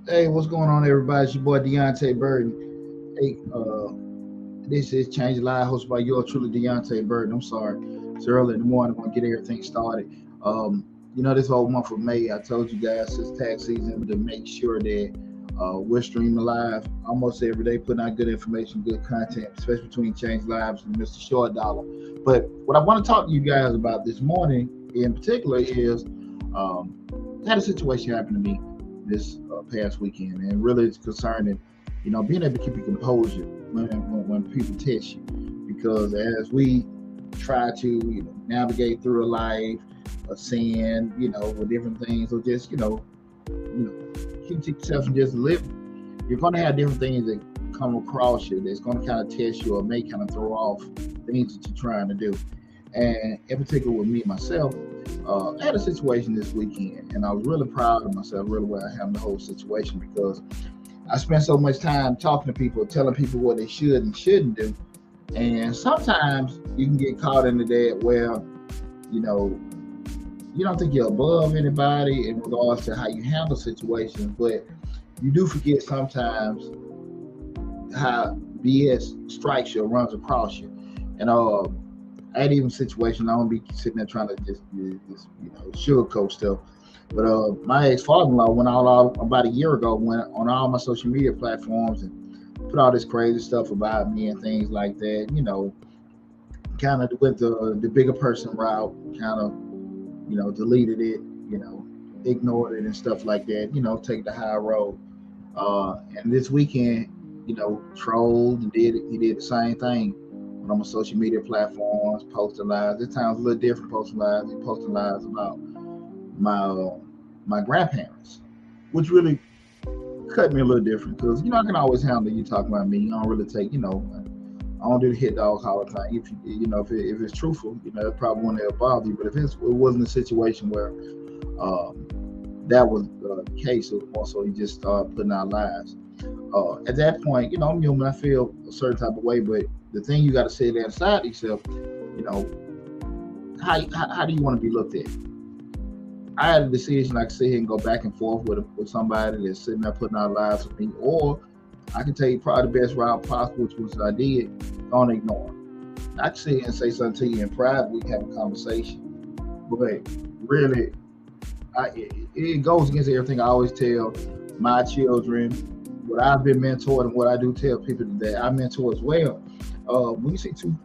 Hey, what's going on, everybody? It's your boy Deonte Burden. Hey, this is Change Live, hosted by yours truly, Deonte Burden. I'm sorry, it's early in the morning. I'm gonna get everything started. This whole month of May, I told you guys it's tax season to make sure that we're streaming live almost every day, putting out good information, good content, especially between Change Lives and Mr. Short Dollar. But what I want to talk to you guys about this morning, in particular, is I had a situation happen to me this past weekend, and really it's concerning, being able to keep your composure when people test you, because as we try to navigate through a life of sin, with different things, or just keep to yourself and just live, you're going to have different things that come across you that's going to kind of test you or may kind of throw off things that you're trying to do. And in particular with me myself, I had a situation this weekend, and I was really proud of myself, really where I handled the whole situation, because I spent so much time talking to people, telling people what they should and shouldn't do. And sometimes you can get caught into that where, you don't think you're above anybody in regards to how you handle situations, but you do forget sometimes how BS strikes you or runs across you. And I had even a situation, I don't be sitting there trying to just sugarcoat stuff. But my ex-father-in-law went all about a year ago, went on all my social media platforms and put all this crazy stuff about me and things like that. Kind of went the bigger person route, kind of, deleted it, ignored it and stuff like that, take the high road. And this weekend, trolled and he did the same thing on my social media platforms, posting lives. This time's a little different, posting lives. He posted lives about my grandparents, which really cut me a little different, because I can always handle you talking about me. I don't really take, I don't do the hit dog all the time. If it's truthful, it probably wouldn't ever bother you. But if it wasn't a situation where that was the case, it was also he just started putting out lives. At that point, I'm human. I feel a certain type of way, but the thing you got to say there inside yourself, how do you want to be looked at? I had a decision. I could sit here and go back and forth with somebody that's sitting there putting out lives with me, or I can tell you probably the best route possible, which was what I did. Don't ignore them. I can sit here and say something to you in private. We can have a conversation, but really, it goes against everything I always tell my children, what I've been mentored, and what I do tell people that I mentor as well. When you see two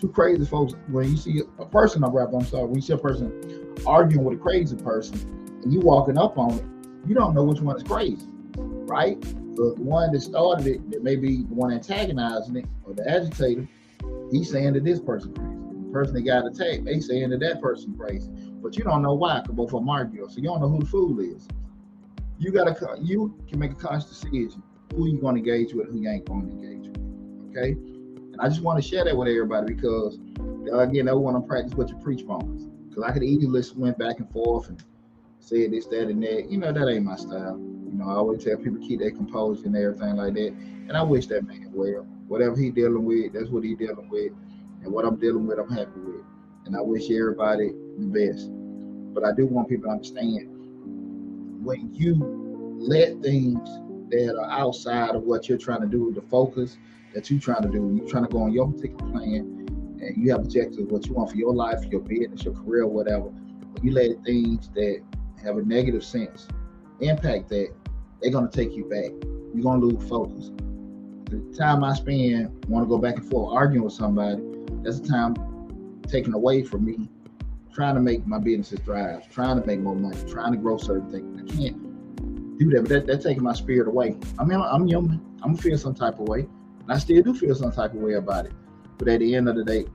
crazy folks, when you see a person, when you see a person arguing with a crazy person and you walking up on it, you don't know which one is crazy, right? So the one that started it, that may be the one antagonizing it or the agitator, he's saying that this person crazy. The person that got attacked, they saying that person crazy. But you don't know why, because both of them argue. So you don't know who the fool is. You can make a conscious decision who you going to engage with, who you ain't going to engage with. Okay? And I just want to share that with everybody, because again, I want to practice what you preach moments. Because I could easily went back and forth and said this, that, and that. That ain't my style. I always tell people keep their composure and everything like that. And I wish that man well. Whatever he dealing with, that's what he dealing with. And what I'm dealing with, I'm happy with. And I wish everybody the best. But I do want people to understand, when you let things that are outside of what you're trying to do, the focus that you're trying to do, you're trying to go on your particular plan, and you have objectives, what you want for your life, your business, your career, whatever. When you let things that have a negative sense impact that, they're going to take you back. You're going to lose focus. The time I spend want to go back and forth arguing with somebody, that's the time taken away from me trying to make my businesses thrive, trying to make more money, trying to grow certain things. I can't do that, but that's taking my spirit away. I mean, I'm human. I'm going to feel some type of way. And I still do feel some type of way about it. But at the end of the day,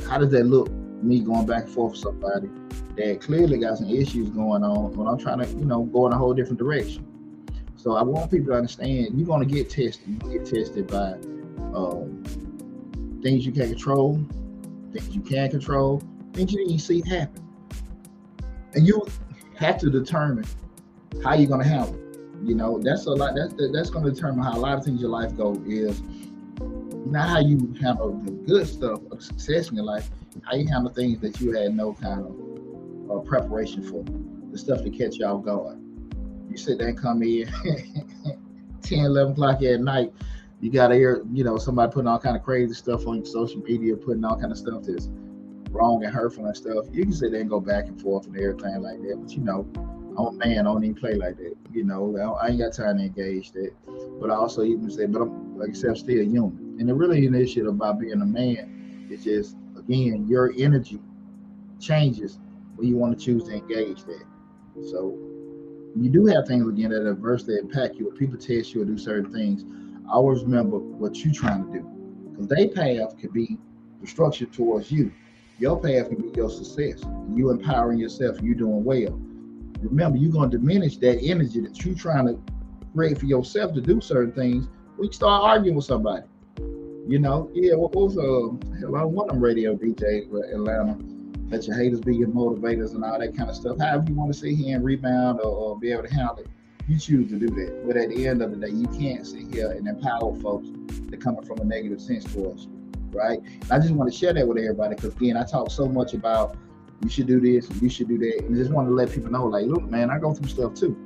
how does that look, me going back and forth with somebody that clearly got some issues going on when I'm trying to, go in a whole different direction? So I want people to understand, you're going to get tested. You get tested by things you can't control, things you can control, things you didn't see happen. And you have to determine how you're going to handle it. That's a lot. That's going to determine how a lot of things in your life go, is not how you handle the good stuff of success in your life, how you handle things that you had no kind of preparation for, the stuff that catch you off guard. You sit there and come in 10, 11 o'clock at night. You got to hear, somebody putting all kind of crazy stuff on your social media, putting all kind of stuff that's wrong and hurtful and stuff. You can sit there and go back and forth and everything like that. But I'm a man. I don't even play like that. I ain't got time to engage that. But I also even say, but I'm, like I said, I'm still human. And it really ain't this shit about being a man. It's just, again, your energy changes when you want to choose to engage that. So you do have things, again, that adversely impact you. If people test you or do certain things, always remember what you're trying to do. Because their path could be destruction towards you. Your path can be your success. You empowering yourself, you doing well. Remember, you're going to diminish that energy that you're trying to create for yourself to do certain things. We start arguing with somebody. What was one of them radio DJs for Atlanta? Let your haters be your motivators and all that kind of stuff. However you want to sit here and rebound or be able to handle it, you choose to do that. But at the end of the day, you can't sit here and empower folks that coming from a negative sense towards you, right? And I just want to share that with everybody because, again, I talk so much about you should do this and you should do that. And I just want to let people know, like, look, man, I go through stuff too.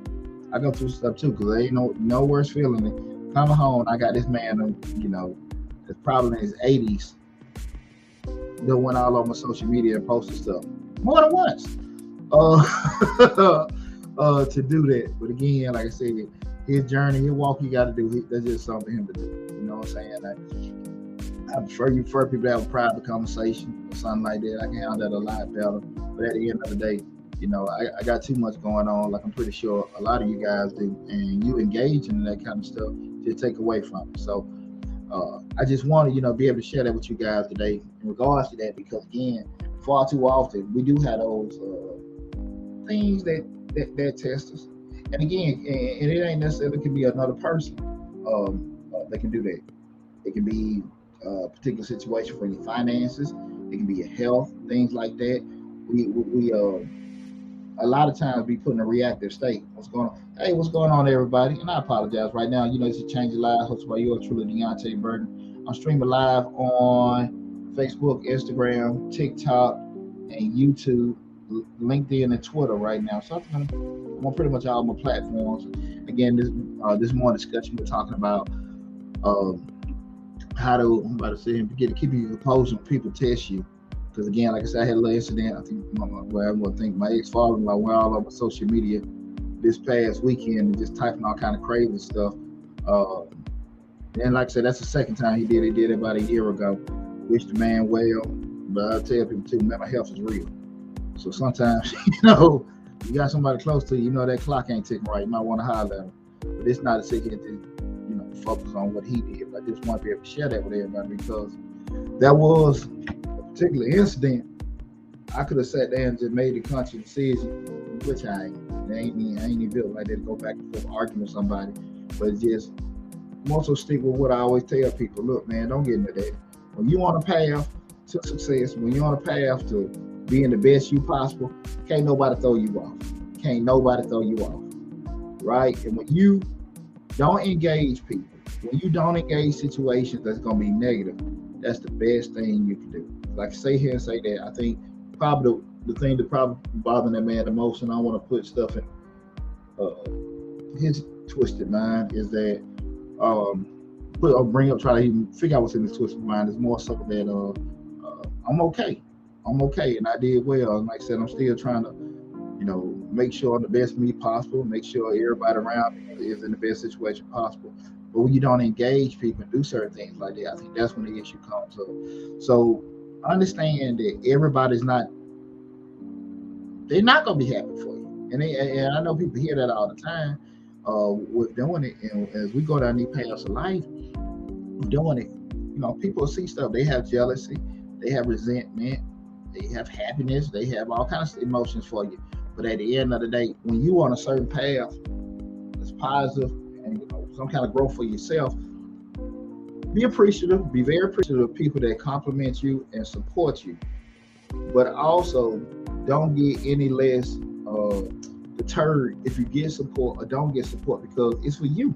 Because there ain't no worse feeling than coming home. I got this man, that's probably in his 80s, that went all over my social media and posted stuff more than once to do that. But again, like I said, his journey, his walk, you got to do. That's just something for him to do. You know what I'm saying? I prefer people to have a private conversation or something like that. I can handle that a lot better. But at the end of the day, I got too much going on, like I'm pretty sure a lot of you guys do, and you engage in that kind of stuff to take away from it. So I just want to, be able to share that with you guys today in regards to that, because again, far too often we do have those things that test us. And again, and it ain't necessarily, it can be another person that can do that. It can be a particular situation for your finances. It can be your health, things like that. We a lot of times be put in a reactive state. What's going on? Hey, what's going on, everybody? And I apologize right now. It's a Change Your Life hosted by yours truly, Deonte Burden. I'm streaming live on Facebook, Instagram, TikTok, and YouTube, LinkedIn, and Twitter right now. So I'm on pretty much all my platforms. Again, this morning discussion we're talking about how to keep you composed when people test you. Because again, like I said, I had a little incident. I think my ex-father-in-law went all over social media this past weekend and just typing all kind of crazy stuff. And like I said, that's the second time he did it. He did it about a year ago. Wish the man well, but I tell people too, mental health is real. So sometimes, you got somebody close to you, that clock ain't ticking right. You might want to holler at him. But it's not a secret to, focus on what he did. But I just want to be able to share that with everybody because that was a particular incident. I could have sat there and just made a conscious decision, which I ain't even built like that to go back and forth arguing with somebody. But just more so stick with what I always tell people. Look, man, don't get into that. When you on a path to success, when you're on a path to being the best you possible, can't nobody throw you off. Right? And when you don't engage people, when you don't engage situations that's going to be negative, that's the best thing you can do. Like say here and say that, I think probably the thing that probably bothering that man the most, and I want to put stuff in his twisted mind, is that try to even figure out what's in his twisted mind. Is more so that I'm okay, and I did well. And like I said, I'm still trying to, make sure I'm the best me possible, make sure everybody around me is in the best situation possible. But when you don't engage people and do certain things like that, I think that's when the issue comes up. So understand that they're not going to be happy for you. And I know people hear that all the time with doing it. And as we go down these paths of life, doing it, people see stuff. They have jealousy, they have resentment, they have happiness, they have all kinds of emotions for you. But at the end of the day, when you on a certain path that's positive and some kind of growth for yourself, be appreciative, be very appreciative of people that compliment you and support you. But also don't get any less deterred if you get support or don't get support, because it's for you.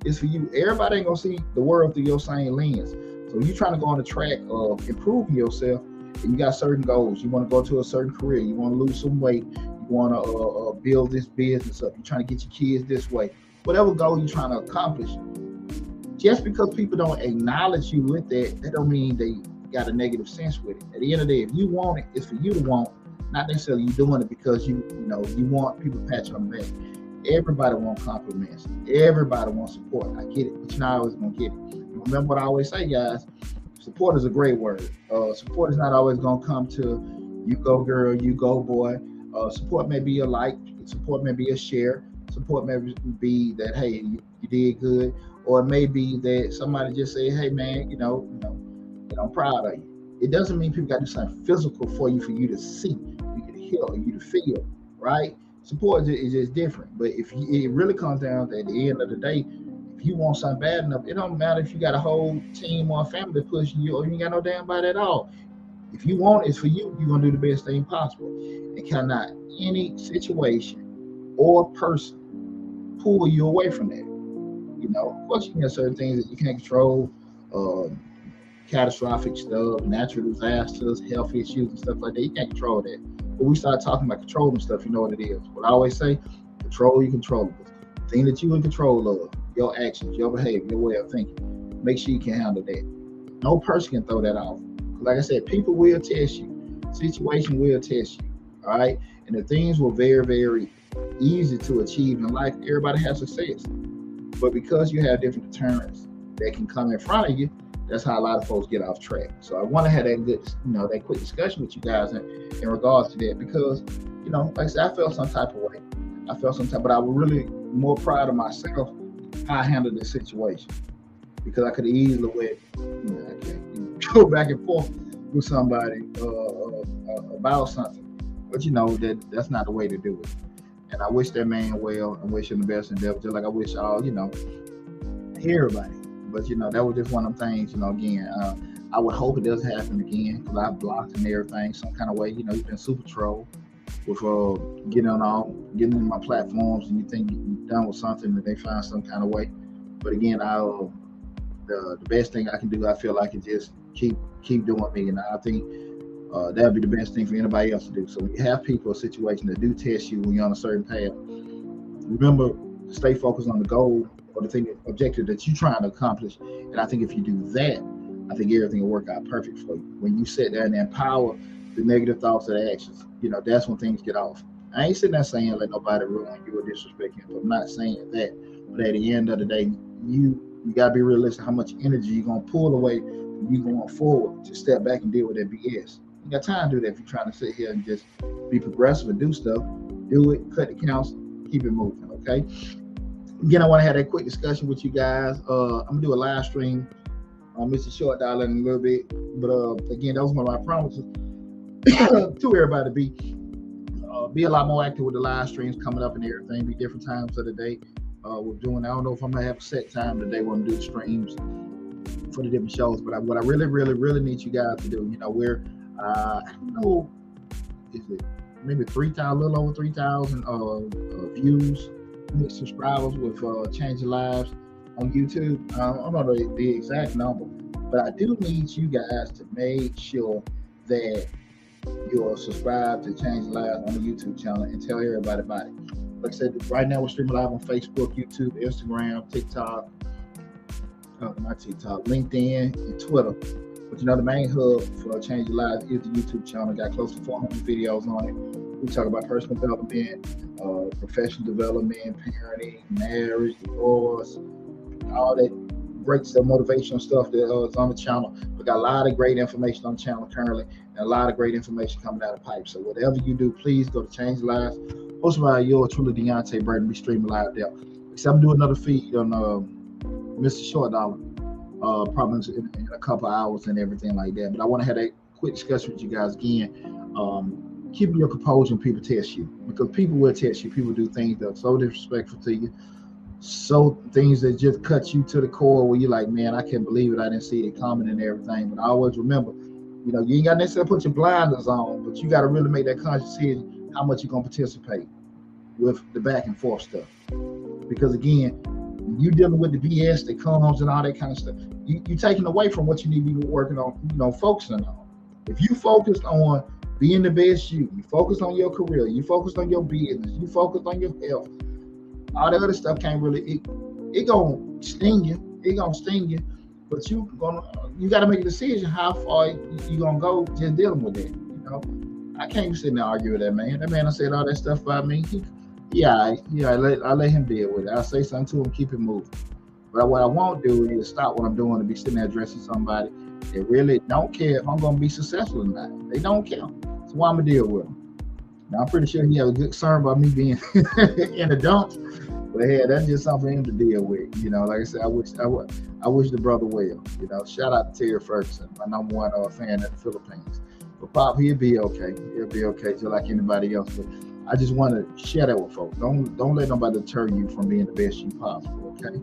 It's for you. Everybody ain't gonna see the world through your same lens. So you're trying to go on the track of improving yourself, and you got certain goals. You want to go to a certain career. You want to lose some weight. You want to build this business up. You're trying to get your kids this way. Whatever goal you're trying to accomplish, just because people don't acknowledge you with that don't mean they got a negative sense with it. At the end of the day, if you want it, it's for you to want, not necessarily you doing it because you want people to pat you on the back. Everybody wants compliments. Everybody wants support. I get it, but you're not always going to get it. And remember what I always say, guys, support is a great word. Support is not always going to come to you go girl, you go boy. Support may be a like, support may be a share, support may be that, hey, you did good, or it may be that somebody just say, hey man, I'm proud of you. It doesn't mean people got to do something physical for you to see, for you to hear, or you to feel, right? Support is just different. But if it really comes down to, at the end of the day, if you want something bad enough, it don't matter if you got a whole team or a family pushing you, or you ain't got no damn body at all. If you want it's for you, you're gonna do the best thing possible. And cannot any situation or person pull you away from that. Of course you can have certain things that you can't control, catastrophic stuff, natural disasters, health issues and stuff like that. You can't control that. But we start talking about controlling stuff, you know what it is. What I always say, control your controllables. The thing that you in control of, your actions, your behavior, your way of thinking, make sure you can handle that. No person can throw that off. Like I said, people will test you. Situation will test you. All right. And the things were very, very easy to achieve in life. Everybody has success. But because you have different deterrents that can come in front of you, that's how a lot of folks get off track. So I want to have that good, that quick discussion with you guys in regards to that, because, like I said, I felt some type of way. But I was really more proud of myself how I handled this situation, because I could have easily go back and forth with somebody about something. But that's not the way to do it. And I wish that man well and wish him the best endeavor, just like I wish all, everybody. But that was just one of them things, again, I would hope it doesn't happen again, because I've blocked and everything some kind of way. You've been super troll with getting in my platforms, and you think you're done with something, that they find some kind of way. But again, the best thing I can do, I feel like, is just keep doing me, and I think that'd be the best thing for anybody else to do. So when you have people, a situation that do test you when you're on a certain path, remember to stay focused on the goal or the thing, objective that you're trying to accomplish. And I think if you do that, I think everything will work out perfect for you. When you sit there and empower the negative thoughts and actions, that's when things get off. I ain't sitting there saying let nobody ruin you or disrespect you. I'm not saying that. But at the end of the day, you gotta be realistic how much energy you're gonna pull away from you going forward to step back and deal with that BS. You got time to do that if you're trying to sit here and just be progressive and do stuff. Do it, cut the counts, keep it moving, okay? Again, I want to have that quick discussion with you guys. I'm gonna do a live stream on Mr. Short Dollar in a little bit, but again, that was one of my promises to everybody to be a lot more active with the live streams coming up and everything. Be different times of the day. We're doing. I don't know if I'm gonna have a set time today when I'm doing streams for the different shows, but what I really, really, really need you guys to do, we're I don't know, is it maybe 3,000, a little over 3,000 views, subscribers with Changing Lives on YouTube. I don't know the exact number, but I do need you guys to make sure that you're subscribed to Changing Lives on the YouTube channel and tell everybody about it. Like I said, right now we're streaming live on Facebook, YouTube, Instagram, TikTok, not TikTok, LinkedIn, and Twitter. But the main hub for Changing Lives is the YouTube channel. Got close to 400 videos on it. We talk about personal development, professional development, parenting, marriage, divorce, all that great stuff, motivational stuff that is on the channel. We got a lot of great information on the channel currently, and a lot of great information coming out of the pipe. So whatever you do, please go to Change Lives. Hosted by yours truly, Deonte Burden. Be streaming live there. Except I'm doing another feed on Mr. Short Dollar, probably in a couple hours and everything like that. But I want to have a quick discussion with you guys again. Keep your composure when people test you, because people will test you. People do things that are so disrespectful to you, so things that just cut you to the core where you're like, man, I can't believe it. I didn't see it coming and everything. But I always remember, you ain't got to necessarily put your blinders on, but you got to really make that conscious decision how much you're going to participate with the back and forth stuff. Because again, you dealing with the BS that comes and all that kind of stuff, you're taking away from what you need to be working on, focusing on. If you focused on being the best you. You focus on your career. You focus on your business. You focus on your health. All the other stuff can't really. It gonna sting you. It gonna sting you. But you got to make a decision how far you gonna go just dealing with that. You know, I can't sit there and argue with that man. That man done said all that stuff about me. I let him deal with it. I'll say something to him, keep it moving. But what I won't do is stop what I'm doing and be sitting there addressing somebody that really don't care if I'm gonna be successful or not. They don't care. So why I'm gonna deal with them. Now I'm pretty sure he has a good concern about me being in the dumps. But yeah, that's just something for him to deal with. You know, like I said, I wish the brother well. You know, shout out to Terry Ferguson, my number one fan in the Philippines. But Pop, he'll be okay. He'll be okay, just like anybody else. But I just want to share that with folks. Don't let nobody deter you from being the best you possible. Okay.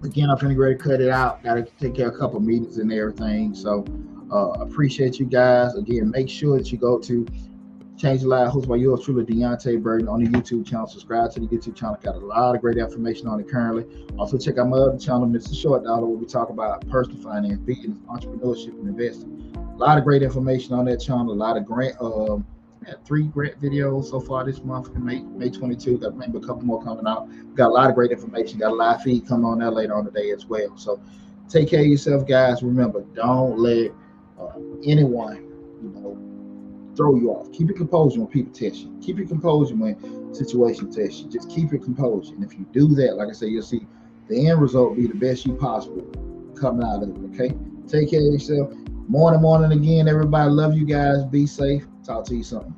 Again, I'm finna ready to cut it out. Got to take care of a couple meetings and everything. So appreciate you guys. Again, make sure that you go to Change the Life, hosted by yours truly, Deonte Burden, on the YouTube channel. Subscribe to the YouTube channel. Got a lot of great information on it currently. Also, check out my other channel, Mr. Short Dollar, where we talk about personal finance, business, entrepreneurship, and investing. A lot of great information on that channel. A lot of grant, 3 grant videos so far this month, May 22. Got maybe a couple more coming out. Got a lot of great information. Got a live feed coming on there later on today as well. So take care of yourself, guys. Remember, don't let anyone, throw you off. Keep your composure when people test you. Keep your composure when situations test you. Just keep your composure. And if you do that, like I said, you'll see the end result be the best you possible coming out of it. Okay? Take care of yourself. Morning again, everybody. Love you guys. Be safe. Talk to you soon.